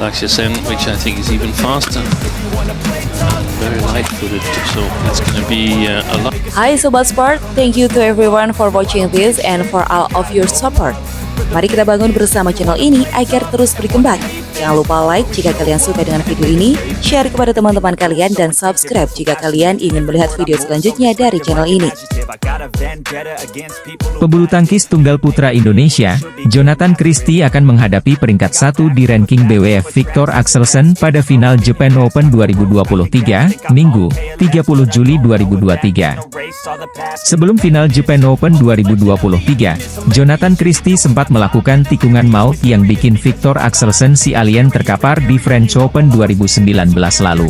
Lakshya Sen, which I think is even faster. Very light-footed, so it's going to be a lot. Hai Sobat Sport, thank you to everyone for watching this and for all of your support. Mari kita bangun bersama channel ini agar terus berkembang. Jangan lupa like jika kalian suka dengan video ini, share kepada teman-teman kalian, dan subscribe jika kalian ingin melihat video selanjutnya dari channel ini. Pebulu tangkis tunggal putra Indonesia, Jonathan Christie akan menghadapi peringkat 1 di ranking BWF Viktor Axelsen pada final Japan Open 2023, Minggu, 30 Juli 2023. Sebelum final Japan Open 2023, Jonathan Christie sempat melakukan tikungan maut yang bikin Viktor Axelsen si alien terkapar di French Open 2019 lalu.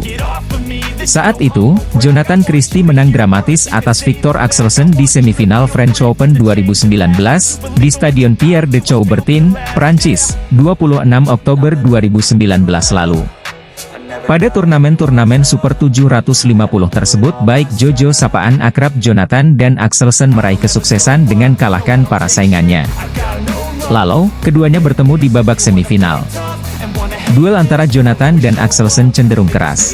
Saat itu, Jonathan Christie menang dramatis atas Viktor Axelsen di semifinal French Open 2019, di Stadion Pierre de Coubertin, Prancis, 26 Oktober 2019 lalu. Pada turnamen-turnamen Super 750 tersebut, baik Jojo sapaan akrab Jonathan dan Axelsen meraih kesuksesan dengan kalahkan para saingannya. Lalu, keduanya bertemu di babak semifinal. Duel antara Jonathan dan Axelsen cenderung keras.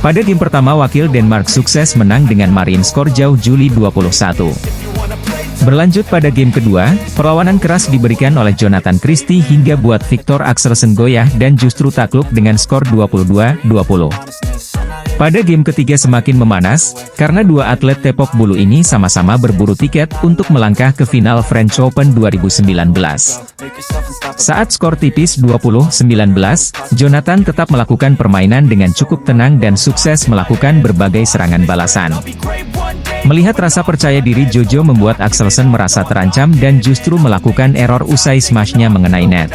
Pada game pertama, wakil Denmark sukses menang dengan margin skor jauh Juli 21. Berlanjut pada game kedua, perlawanan keras diberikan oleh Jonathan Christie hingga buat Viktor Axelsen goyah dan justru takluk dengan skor 22-20. Pada game ketiga semakin memanas, karena dua atlet tepok bulu ini sama-sama berburu tiket untuk melangkah ke final French Open 2019. Saat skor tipis 20-19, Jonathan tetap melakukan permainan dengan cukup tenang dan sukses melakukan berbagai serangan balasan. Melihat rasa percaya diri Jojo membuat Axelsen merasa terancam dan justru melakukan error usai smashnya mengenai net.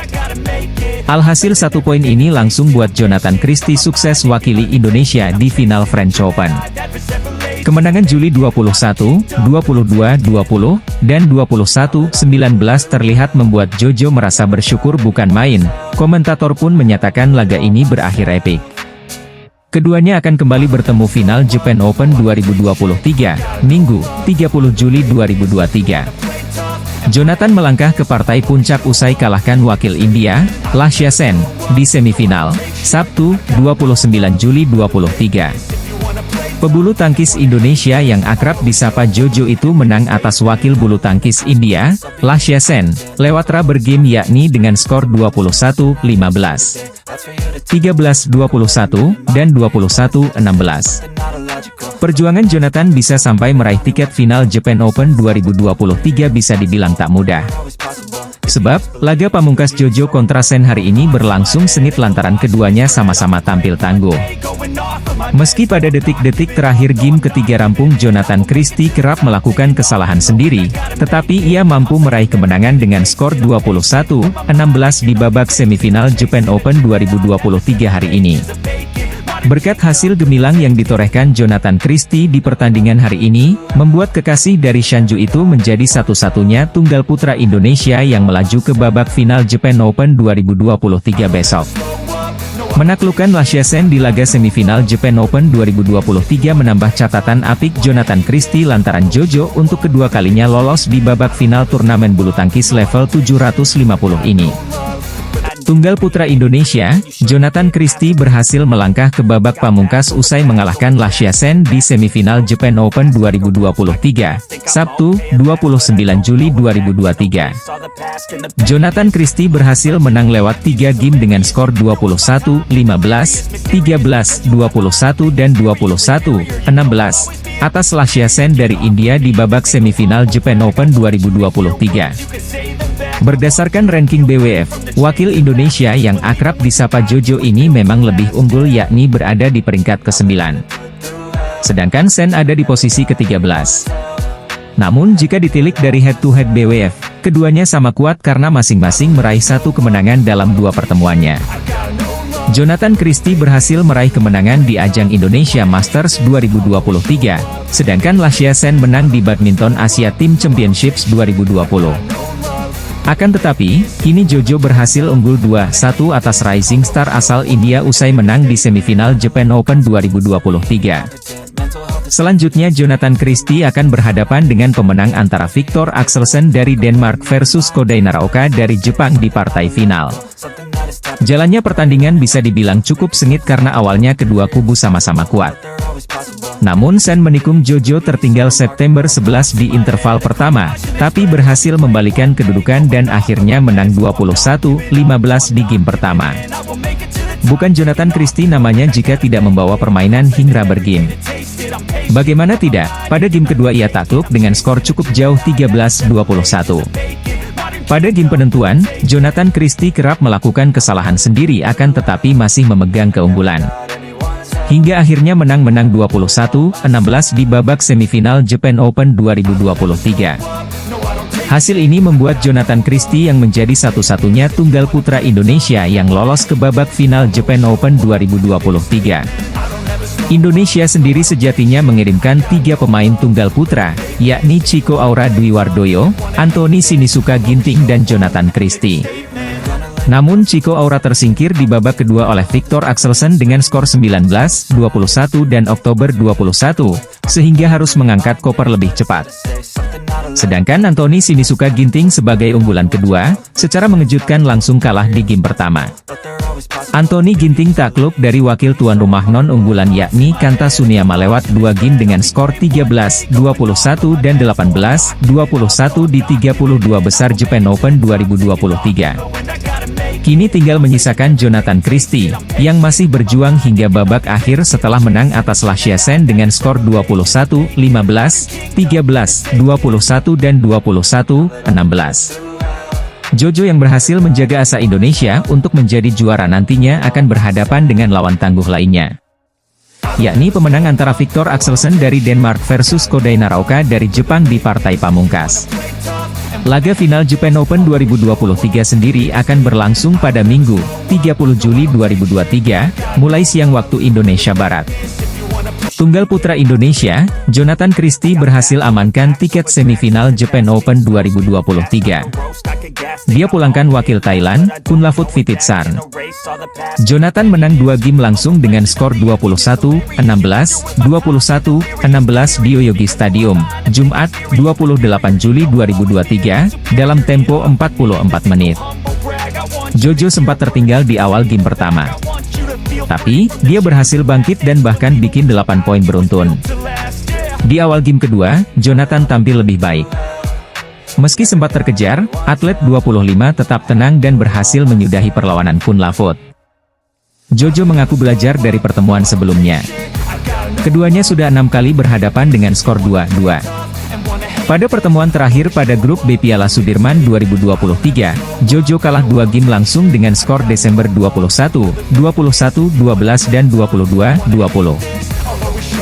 Alhasil 1 poin ini langsung buat Jonathan Christie sukses wakili Indonesia di final French Open. Kemenangan Juli 21, 22-20, dan 21-19 terlihat membuat Jojo merasa bersyukur bukan main. Komentator pun menyatakan laga ini berakhir epik. Keduanya akan kembali bertemu final Japan Open 2023, Minggu, 30 Juli 2023. Jonathan melangkah ke partai puncak usai kalahkan wakil India, Lakshya Sen, di semifinal, Sabtu, 29 Juli 2023. Pebulu tangkis Indonesia yang akrab disapa Jojo itu menang atas wakil bulu tangkis India, Lakshya Sen, lewat rubber game yakni dengan skor 21-15, 13-21, dan 21-16. Perjuangan Jonathan bisa sampai meraih tiket final Japan Open 2023 bisa dibilang tak mudah. Sebab, laga pamungkas Jojo kontra Sen hari ini berlangsung sengit lantaran keduanya sama-sama tampil tangguh. Meski pada detik-detik terakhir game ketiga rampung Jonathan Christie kerap melakukan kesalahan sendiri, tetapi ia mampu meraih kemenangan dengan skor 21-16 di babak semifinal Japan Open 2023 hari ini. Berkat hasil gemilang yang ditorehkan Jonathan Christie di pertandingan hari ini, membuat kekasih dari Shanju itu menjadi satu-satunya tunggal putra Indonesia yang melaju ke babak final Japan Open 2023 besok. Menaklukkan Lakshya Sen di laga semifinal Japan Open 2023 menambah catatan apik Jonathan Christie lantaran Jojo untuk kedua kalinya lolos di babak final turnamen bulu tangkis level 750 ini. Tunggal putra Indonesia, Jonathan Christie berhasil melangkah ke babak pamungkas usai mengalahkan Lakshya Sen di semifinal Japan Open 2023, Sabtu, 29 Juli 2023. Jonathan Christie berhasil menang lewat 3 game dengan skor 21-15, 13-21 dan 21-16, atas Lakshya Sen dari India di babak semifinal Japan Open 2023. Berdasarkan ranking BWF, wakil Indonesia yang akrab disapa Jojo ini memang lebih unggul yakni berada di peringkat ke-9. Sedangkan Sen ada di posisi ke-13. Namun jika ditilik dari head-to-head BWF, keduanya sama kuat karena masing-masing meraih 1 kemenangan dalam 2 pertemuannya. Jonathan Christie berhasil meraih kemenangan di ajang Indonesia Masters 2023, sedangkan Lakshya Sen menang di Badminton Asia Team Championships 2020. Akan tetapi, kini Jojo berhasil unggul 2-1 atas rising star asal India usai menang di semifinal Japan Open 2023. Selanjutnya Jonathan Christie akan berhadapan dengan pemenang antara Viktor Axelsen dari Denmark versus Kodai Naraoka dari Jepang di partai final. Jalannya pertandingan bisa dibilang cukup sengit karena awalnya kedua kubu sama-sama kuat. Namun Sen menikung Jojo tertinggal September 11 di interval pertama, tapi berhasil membalikan kedudukan dan akhirnya menang 21-15 di game pertama. Bukan Jonathan Christie namanya jika tidak membawa permainan hingga rubber game. Bagaimana tidak, pada game kedua ia takluk dengan skor cukup jauh 13-21. Pada game penentuan, Jonathan Christie kerap melakukan kesalahan sendiri akan tetapi masih memegang keunggulan. Hingga akhirnya menang 21-16 di babak semifinal Japan Open 2023. Hasil ini membuat Jonathan Christie yang menjadi satu-satunya tunggal putra Indonesia yang lolos ke babak final Japan Open 2023. Indonesia sendiri sejatinya mengirimkan 3 pemain tunggal putra, yakni Chico Aura Dwi Wardoyo, Anthony Sinisuka Ginting dan Jonathan Christie. Namun Chico Aura tersingkir di babak kedua oleh Viktor Axelsen dengan skor 19-21 dan Oktober 21, sehingga harus mengangkat koper lebih cepat. Sedangkan Anthony Sinisuka Ginting sebagai unggulan kedua, secara mengejutkan langsung kalah di game pertama. Anthony Ginting takluk dari wakil tuan rumah non-unggulan yakni Kanta Suniyama lewat 2 game dengan skor 13-21 dan 18-21 di 32 besar Japan Open 2023. Kini tinggal menyisakan Jonathan Christie, yang masih berjuang hingga babak akhir setelah menang atas Lashia Sen dengan skor 21-15, 13-21 dan 21-16. Jojo yang berhasil menjaga asa Indonesia untuk menjadi juara nantinya akan berhadapan dengan lawan tangguh lainnya, yakni pemenang antara Viktor Axelsen dari Denmark versus Kodai Naraoka dari Jepang di partai pamungkas. Laga final Japan Open 2023 sendiri akan berlangsung pada Minggu, 30 Juli 2023, mulai siang waktu Indonesia Barat. Tunggal putra Indonesia, Jonathan Christie berhasil amankan tiket semifinal Japan Open 2023. Dia pulangkan wakil Thailand, Kunlavut Vititsarn. Jonathan menang 2 game langsung dengan skor 21-16, 21-16 di Yoyogi Stadium, Jumat, 28 Juli 2023, dalam tempo 44 menit. Jojo sempat tertinggal di awal game pertama, tapi dia berhasil bangkit dan bahkan bikin 8 poin beruntun. Di awal game kedua, Jonathan tampil lebih baik. Meski sempat terkejar, atlet 25 tetap tenang dan berhasil menyudahi perlawanan Kunlavut. Jojo mengaku belajar dari pertemuan sebelumnya. Keduanya sudah 6 kali berhadapan dengan skor 2-2. Pada pertemuan terakhir pada grup B Piala Sudirman 2023, Jojo kalah 2 game langsung dengan skor Desember 21, 21-12 dan 22-20.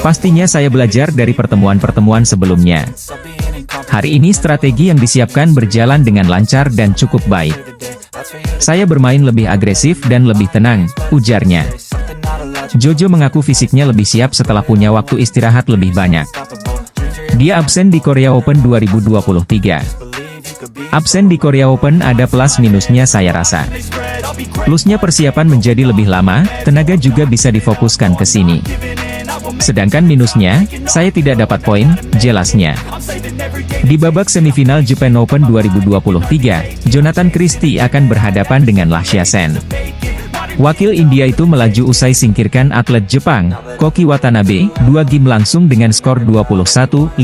Pastinya saya belajar dari pertemuan-pertemuan sebelumnya. Hari ini strategi yang disiapkan berjalan dengan lancar dan cukup baik. Saya bermain lebih agresif dan lebih tenang, ujarnya. Jojo mengaku fisiknya lebih siap setelah punya waktu istirahat lebih banyak. Dia absen di Korea Open 2023. Absen di Korea Open ada plus minusnya saya rasa. Plusnya persiapan menjadi lebih lama, tenaga juga bisa difokuskan ke sini. Sedangkan minusnya, saya tidak dapat poin, jelasnya. Di babak semifinal Japan Open 2023, Jonathan Christie akan berhadapan dengan Lashia Sen. Wakil India itu melaju usai singkirkan atlet Jepang, Koki Watanabe, 2 game langsung dengan skor 21-15,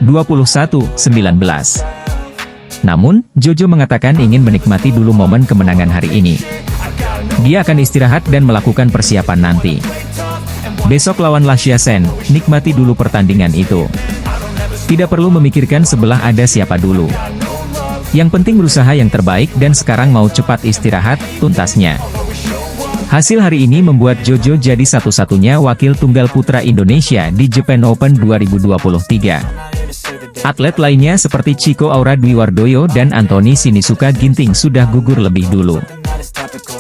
21-19. Namun, Jojo mengatakan ingin menikmati dulu momen kemenangan hari ini. Dia akan istirahat dan melakukan persiapan nanti. Besok lawan Lashia Sen, nikmati dulu pertandingan itu. Tidak perlu memikirkan sebelah ada siapa dulu. Yang penting berusaha yang terbaik dan sekarang mau cepat istirahat, tuntasnya. Hasil hari ini membuat Jojo jadi satu-satunya wakil tunggal putra Indonesia di Japan Open 2023. Atlet lainnya seperti Chico Aura Dwi Wardoyo dan Anthony Sinisuka Ginting sudah gugur lebih dulu.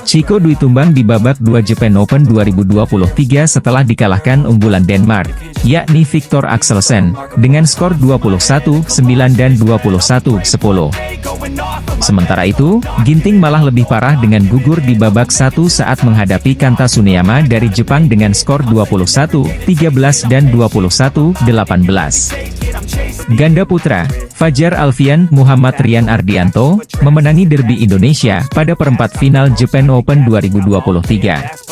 Chico Dwi tumbang di babak 2 Japan Open 2023 setelah dikalahkan unggulan Denmark, yakni Viktor Axelsen, dengan skor 21-9 dan 21-10. Sementara itu, Ginting malah lebih parah dengan gugur di babak 1 saat menghadapi Kanta Tsuneyama dari Jepang dengan skor 21-13 dan 21-18. Ganda putra, Fajar Alfian Muhammad Rian Ardianto, memenangi derby Indonesia pada perempat final Japan Open 2023.